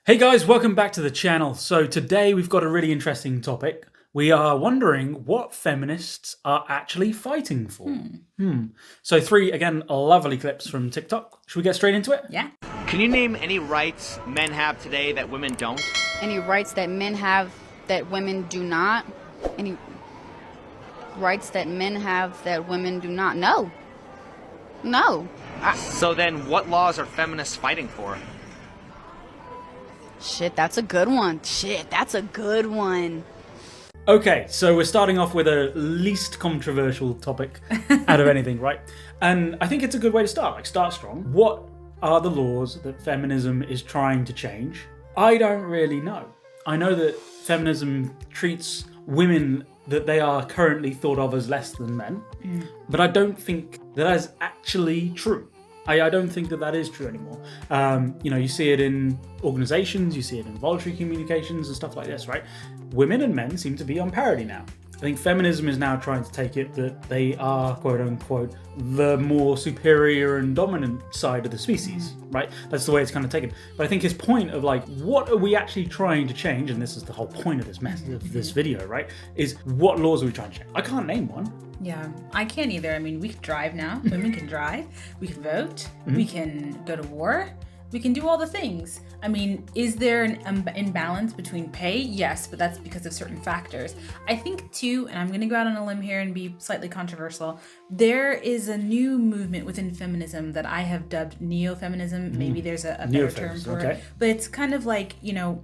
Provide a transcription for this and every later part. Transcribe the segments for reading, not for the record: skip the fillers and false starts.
Hey guys, welcome back to the channel. So today we've got a really interesting topic. We are wondering what feminists are actually fighting for. So three, again, lovely clips from TikTok. Should we get straight into it? Yeah. Can you name any rights men have today that women don't? Any rights that men have that women do not? Any rights that men have that women do not? No. So then what laws are feminists fighting for? Shit, that's a good one. Okay, so we're starting off with a least controversial topic out of anything, right? And I think it's a good way to start. Like, start strong. What are the laws that feminism is trying to change? I don't really know. I know that feminism treats women that they are currently thought of as less than men, but I don't think that is actually true. I don't think that is true anymore. You see it in organizations, you see it in voluntary communications and stuff like this, right? Women and men seem to be on parity now. I think feminism is now trying to take it that they are, quote unquote, the more superior and dominant side of the species, right? That's the way it's kind of taken. But I think his point of like, what are we actually trying to change? And this is the whole point of this video, right? Is what laws are we trying to change? I can't name one. Yeah, I can't either. I mean, we can drive now. Women can drive. We can vote. We can go to war. We can do all the things. I mean, is there an imbalance between pay? Yes, but that's because of certain factors. I think too, and I'm going to go out on a limb here and be slightly controversial, there is a new movement within feminism that I have dubbed neo-feminism. Maybe there's a better term for it. But it's kind of like,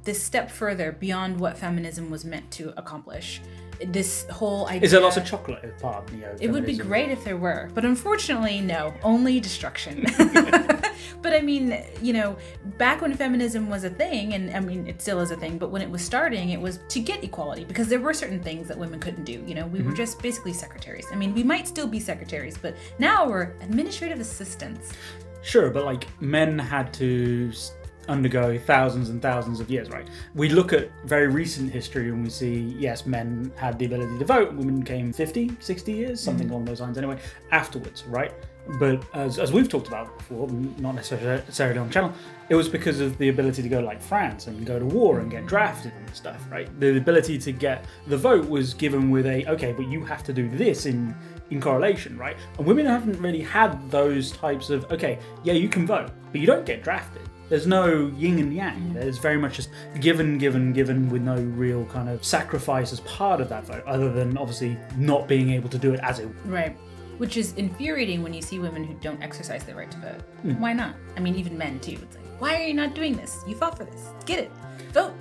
this step further beyond what feminism was meant to accomplish. This whole idea... Is there lots of chocolate as part of neo-feminism? It would be great if there were, but unfortunately, no. Only destruction. But I mean, back when feminism was a thing, and I mean, it still is a thing, but when it was starting, it was to get equality, because there were certain things that women couldn't do. We were just basically secretaries. I mean, we might still be secretaries, but now we're administrative assistants. Sure, but like men had to undergo thousands and thousands of years, right? We look at very recent history and we see, yes, men had the ability to vote, women came 50, 60 years, something along those lines anyway, afterwards, right? But as we've talked about before, not necessarily on the channel, it was because of the ability to go like France and go to war and get drafted and stuff, right? The ability to get the vote was given with okay, but you have to do this in correlation, right? And women haven't really had those types of, okay, yeah, you can vote, but you don't get drafted. There's no yin and yang. There's very much just given with no real kind of sacrifice as part of that vote, other than obviously not being able to do it as a... Right. Which is infuriating when you see women who don't exercise their right to vote. Why not? I mean, even men too. It's like, why are you not doing this? You fought for this. Get it. Vote.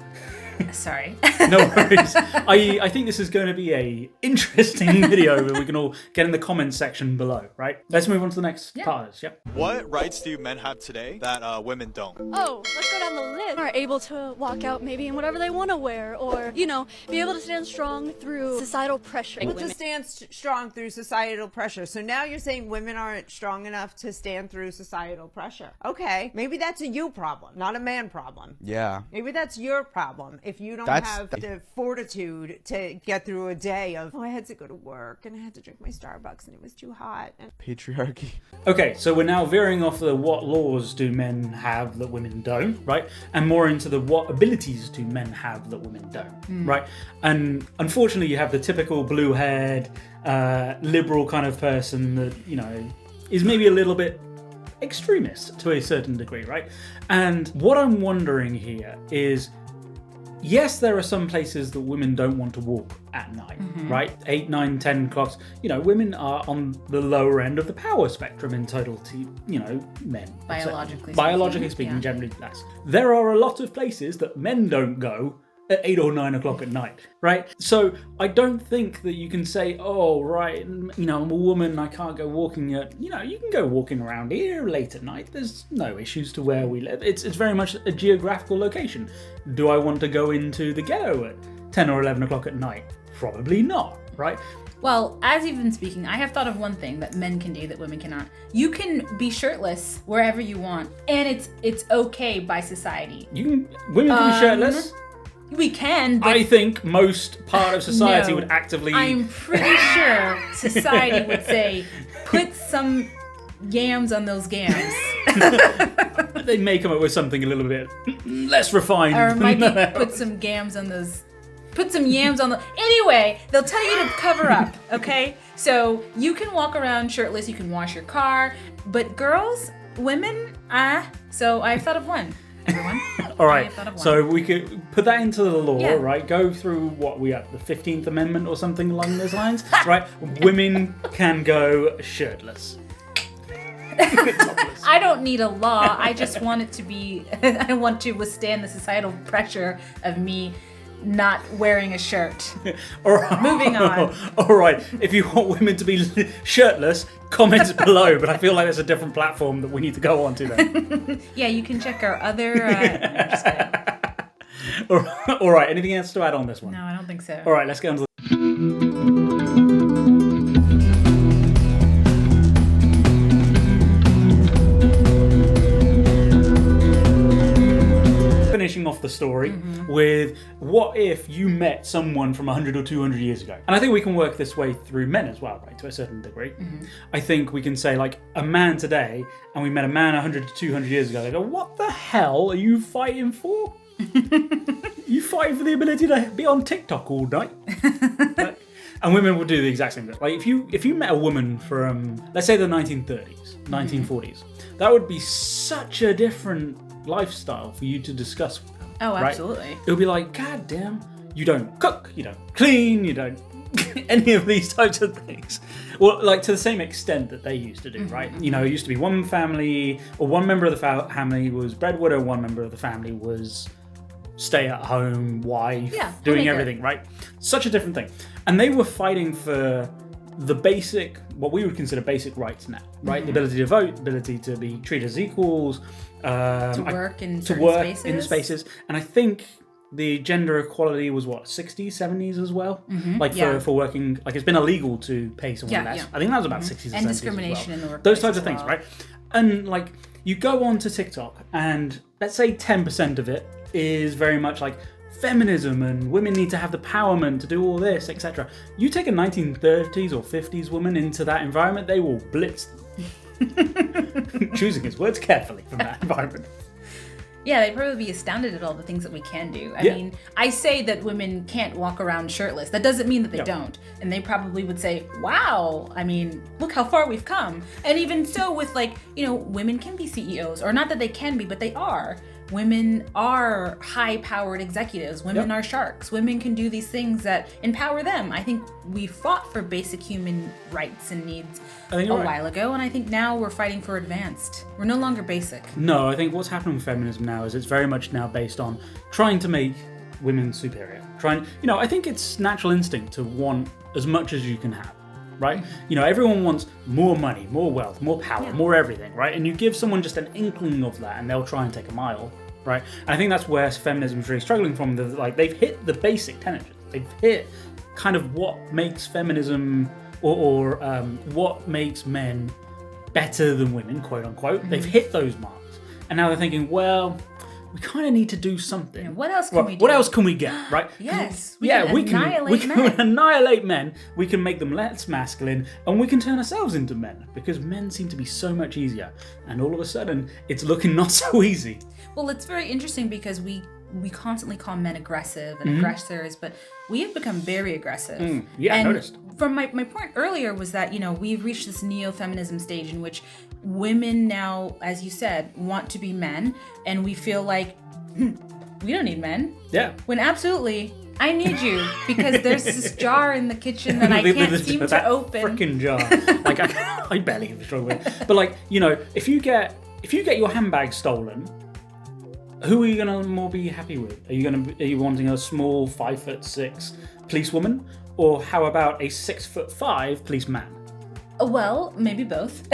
Sorry. No worries. I think this is going to be a interesting video that we can all get in the comments section below, right? Let's move on to the next part of this. Yep. What rights do men have today that women don't? Oh, let's go down the list. Are able to walk out maybe in whatever they want to wear, or, be able to stand strong through societal pressure. Able to stand strong through societal pressure. So now you're saying women aren't strong enough to stand through societal pressure. Okay, maybe that's a you problem, not a man problem. Yeah. Maybe that's your problem. If you don't have the fortitude to get through a day of, I had to go to work and I had to drink my Starbucks and it was too hot. Patriarchy. Okay, so we're now veering off the what laws do men have that women don't, right? And more into the what abilities do men have that women don't, right? And unfortunately, you have the typical blue-haired, liberal kind of person that, is maybe a little bit extremist to a certain degree, right? And what I'm wondering here is, yes, there are some places that women don't want to walk at night, right? 8, 9, 10 o'clock. Women are on the lower end of the power spectrum in total to, men. Biologically speaking, generally less. There are a lot of places that men don't go at 8 or 9 o'clock at night, right? So I don't think that you can say, oh, right, I'm a woman, I can't go walking at, you can go walking around here late at night. There's no issues to where we live. It's very much a geographical location. Do I want to go into the ghetto at 10 or 11 o'clock at night? Probably not, right? Well, as you've been speaking, I have thought of one thing that men can do that women cannot. You can be shirtless wherever you want, and it's okay by society. Women can be shirtless. We can, but I think most part of society would actively... I'm pretty sure society would say, put some yams on those gams. They may come up with something a little bit less refined. Or maybe put some yams on those. Put some yams on the. Anyway, they'll tell you to cover up. Okay, so you can walk around shirtless. You can wash your car, but girls, women, So I've thought of one. Everyone. All right. So we could put that into the law, Yeah. right? Go through what we have, the 15th Amendment or something along those lines, right? Women can go shirtless. I don't need a law. I just want it to be. I want to withstand the societal pressure of me not wearing a shirt. All right. Moving on. All right. If you want women to be shirtless, comment below. But I feel like there's a different platform that we need to go on to then. Yeah, you can check our other. No, I'm just kidding. All right. Anything else to add on this one? No, I don't think so. All right. Let's get on to finishing off the story with what if you met someone from 100 or 200 years ago? And I think we can work this way through men as well, right, to a certain degree. I think we can say, like, a man today, and we met a man 100 to 200 years ago, they go, what the hell are you fighting for? You fighting for the ability to be on TikTok all night? And women will do the exact same thing. Like, if you met a woman from, let's say, the 1930s, 1940s, that would be such a different lifestyle for you to discuss with them. Oh, right? absolutely. It would be like, God damn, you don't cook, you don't clean, you don't any of these types of things. Well, like, to the same extent that they used to do, right? You know, it used to be one family, or one member of the family was breadwinner, one member of the family was stay-at-home wife, doing everything, right? Such a different thing. And they were fighting for the basic, what we would consider basic rights now, right? The ability to vote, ability to be treated as equals, to work in certain spaces. And I think the gender equality was what, 60s, 70s as well? For working, like, it's been illegal to pay someone less. I think that was about 60s and 70s discrimination as well. in the workplace. Those types of things, right? And, like, you go on to TikTok and let's say 10% of it is very much like feminism and women need to have the empowerment to do all this, etc. You take a 1930s or 50s woman into that environment, they will blitz them. Choosing his words carefully from that environment. Yeah, they'd probably be astounded at all the things that we can do. I mean, I say that women can't walk around shirtless. That doesn't mean that they don't. And they probably would say, wow, I mean, look how far we've come. And even so with, like, you know, women can be CEOs, or not that they can be, but they are. Women are high-powered executives. Women are sharks. Women can do these things that empower them. I think we fought for basic human rights and needs a while ago, and I think now we're fighting for advanced. We're no longer basic. No, I think what's happening with feminism now is it's very much now based on trying to make women superior. I think it's natural instinct to want as much as you can have. Right? You know, everyone wants more money, more wealth, more power, more everything, right? And you give someone just an inkling of that and they'll try and take a mile, right? And I think that's where feminism is really struggling from. They've hit the basic tenets. They've hit kind of what makes feminism or what makes men better than women, quote unquote. They've hit those marks. And now they're thinking, well, we kind of need to do something. Yeah, what else can we do? What else can we get, right? Yes. We can annihilate men. We can make them less masculine, and we can turn ourselves into men, because men seem to be so much easier. And all of a sudden, it's looking not so easy. Well, it's very interesting because we constantly call men aggressive and aggressors, but we have become very aggressive. I noticed. From my point earlier was that, you know, we've reached this neo-feminism stage in which women now, as you said, want to be men, and we feel like, we don't need men. Yeah. When absolutely, I need you, because there's this jar in the kitchen that I can't seem to open. Freaking jar. Like, I barely even struggle with it. But, like, you know, if you get your handbag stolen, who are you gonna more be happy with? Are you wanting a small 5'6" policewoman, or how about a 6'5" policeman? Well, maybe both.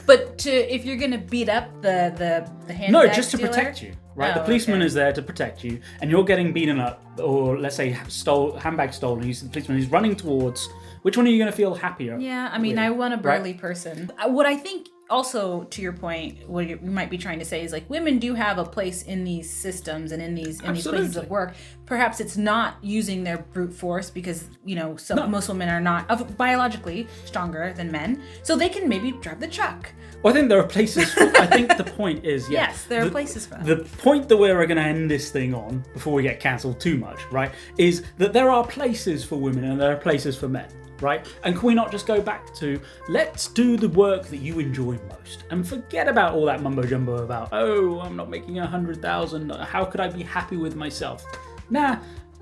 But if you're gonna beat up the handbag No, just to stealer, protect you, right? The policeman is there to protect you, and you're getting beaten up, or let's say handbag stolen. The policeman is running towards. Which one are you going to feel happier? Yeah, I mean, I want a burly person. What I think also, to your point, what you might be trying to say is like women do have a place in these systems and in these places of work. Perhaps it's not using their brute force because most women are not biologically stronger than men, so they can maybe drive the truck. Well, I think there are places. I think the point is, yes, there are places for that. The point that we're going to end this thing on before we get cancelled too much, right, is that there are places for women and there are places for men. Right? And can we not just go back to let's do the work that you enjoy most and forget about all that mumbo jumbo about, oh, I'm not making 100,000. How could I be happy with myself? Nah,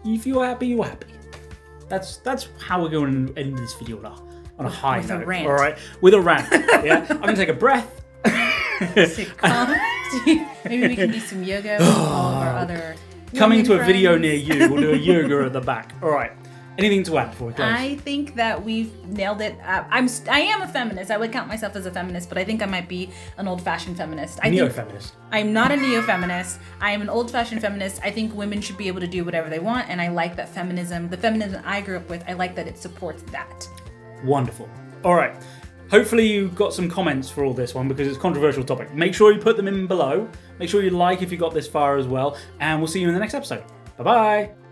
if you're happy, you're happy. That's how we're going to end this video on a high note. With a rant. All right, with a rant. Yeah, I'm gonna take a breath. Maybe we can do some yoga with all of our other coming to a video friends. near you. We'll do a yoga at the back. All right. Anything to add before we close? I think that we've nailed it. I am a feminist. I would count myself as a feminist, but I think I might be an old-fashioned feminist. Neo-feminist. I'm not a neo-feminist. I am an old-fashioned feminist. I think women should be able to do whatever they want, and I like that the feminism I grew up with, I like that it supports that. Wonderful. All right. Hopefully you got some comments for all this one because it's a controversial topic. Make sure you put them in below. Make sure you like if you got this far as well, and we'll see you in the next episode. Bye-bye.